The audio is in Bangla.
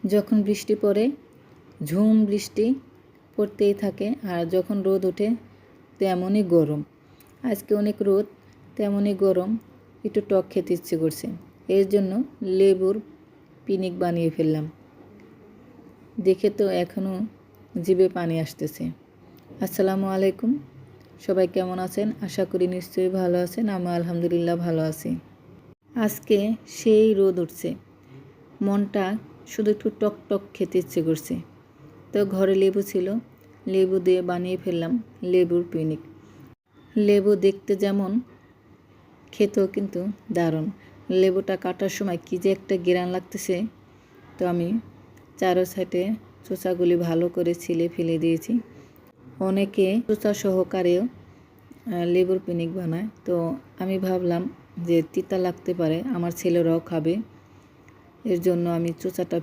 যখন বৃষ্টি পড়ে ঝুম বৃষ্টি পড়তেই থাকে, আর যখন রোদ ওঠে তেমনই গরম। আজকে অনেক রোদ, তেমনই গরম, একটু টক খেতে ইচ্ছে করছে। এর জন্য লেবুর পিনিক বানিয়ে ফেললাম। দেখে তো এখনও জিভে পানি আসতেছে। আসসালামু আলাইকুম, সবাই কেমন আছেন? আশা করি নিশ্চয়ই ভালো আছেন। আমি আলহামদুলিল্লাহ ভালো আছি। আজকে সেই রোদ উঠছে, মনটা শুধু একটু টক টক খেতে ইচ্ছে করছে। তো ঘরে লেবু ছিল, লেবু দিয়ে বানিয়ে ফেললাম লেবুর পিনিক। লেবু দেখতে যেমন, খেতেও কিন্তু দারুণ। লেবুটা কাটার সময় কী যে একটা ঘ্রাণ লাগতেছে। তো আমি চারো সাইডে চোচাগুলি ভালো করে ছিলে ফেলে দিয়েছি। অনেকে চোচা সহকারেও লেবুর পিনিক বানায়, তো আমি ভাবলাম যে তিতা লাগতে পারে, আমার ছেলেরাও খাবে, এর জন্য আমি চোচাটা